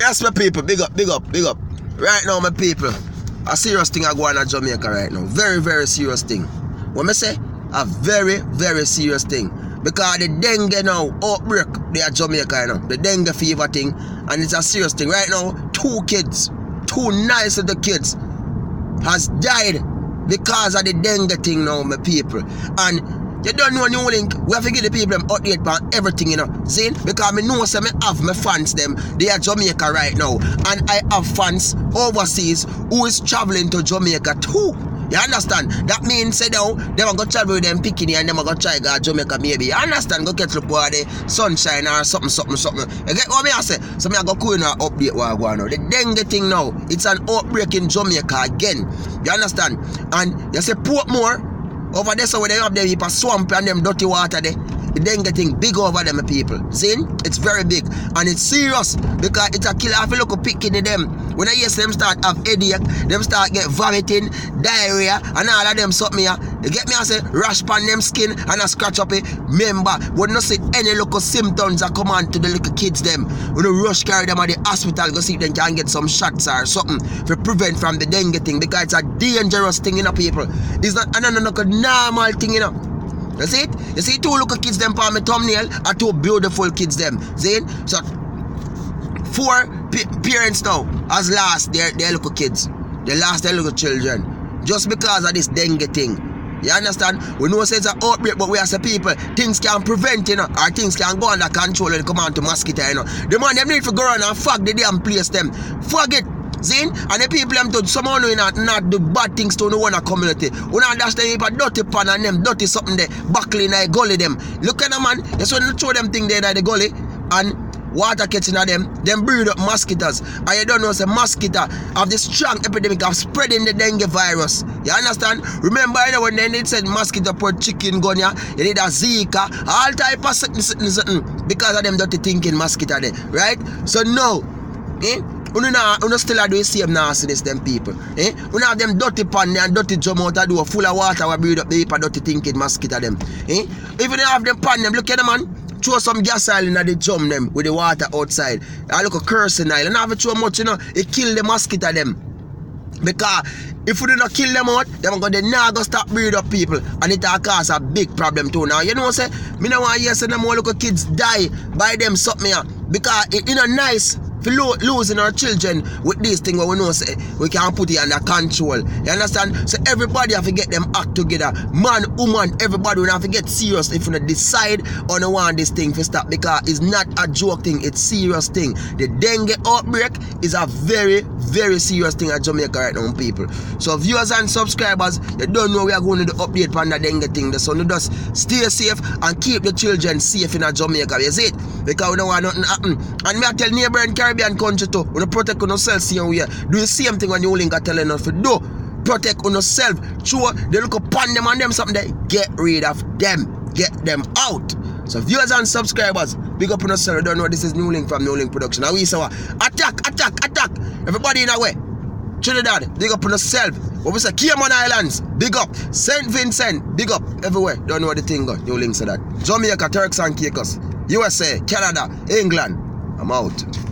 Yes, my people, big up, big up, big up. Right now, my people, a serious thing I go on in Jamaica right now. Very, very serious thing. What I say? A very, very serious thing. Because the dengue now outbreak there at Jamaica, you know, the dengue fever thing, and it's a serious thing. Right now, 2 kids, 2 nice little kids, has died because of the dengue thing now, my people. And you don't know newlink, we have to give the people them update on everything, you know. See? Because I know some have my fans them, they are Jamaica right now. And I have fans overseas who is traveling to Jamaica too. You understand? That means say now, they will go travel with them picking and they will go try go to Jamaica maybe. You understand? Go catch look for the sunshine or something. You get what I say? So I go cool in an update what I go on now. The dengue thing now, it's an outbreak in Jamaica again. You understand? And you say Portmore, over there, so where they have them people swamp and them dirty water there. The dengue thing big over them people. See? It's very big. And it's serious because it's a killer. If you look at picking them, when I hear them start have headache, them start get vomiting, diarrhea, and all of them something here. You get me? I say rash pan them skin and a scratch up it. Remember, we not see any local symptoms that come on to the little kids them. We don't rush carry them at the hospital, go see if they can get some shots or something to prevent from the dengue thing because it's a dangerous thing, you know, people. It's not a normal thing, you know. You see it? You see 2 little kids them on my thumbnail are 2 beautiful kids them. See it? So 4 parents now has lost their little kids. They lost their little children. Just because of this dengue thing. You understand? We know it's an outbreak, but we as a people, things can prevent, you know, or things can go under control when they come on to mosquito, you know. The man them need to go around and fog the damn place them. Fog it. See? And the people them to someone who not do bad things to no one community. We not understand people dirty pan and them dirty something there, buckle in the gully them. Look at the man, that's when you throw them thing there in the gully and water catching at them breed up mosquitoes. And you don't know say mosquito have this strong epidemic of spreading the dengue virus. You understand? Remember you know, when they said mosquito put chicken gun ya, you need a Zika, all type of something because of them dirty thinking mosquito there, right? So now, you still do the same nastiness them people. You have them dirty pan and dirty drum out of door full of water will breed up the people dirty thinking mosquito them. Even you have them pan them, look at them man. Throw some gas oil in the drum them with the water outside. I look a cursing oil. And have it too much, you know, it kill the mosquito them. Because if we do not kill them out, they're going to stop breed up people. And it will cause a big problem too. Now, you know what I'm saying? I don't want to hear some more little kids die by them something here. Because it's not nice for losing our children with these things where we know say we can put it under control. You understand? So everybody have to get them act together. Man, woman, everybody will have to get serious if you decide on the want this thing to stop because it's not a joke thing, it's serious thing. The dengue outbreak is a very, very serious thing at Jamaica right now, people. So viewers and subscribers, you don't know we are going to the update on the dengue thing. So you just stay safe and keep the children safe in Jamaica. You see it? Because we don't want nothing happen. And me I tell neighbor and Caribbean country too, we protect yourself same way. Do the same thing when Y0UNG are telling us to do. Protect yourself. Sure, they look upon them and them something they get rid of them. Get them out. So viewers and subscribers, big up on yourself. You don't know this is Y0UNG from Y0UNG Production. Now we say attack. Everybody in our way. Trinidad, big up on yourself. What we say, Cayman Islands, big up. St. Vincent, big up. Everywhere. Don't know what the thing got. Y0UNG said that. Jamaica, Turks and Caicos. USA, Canada, England. I'm out.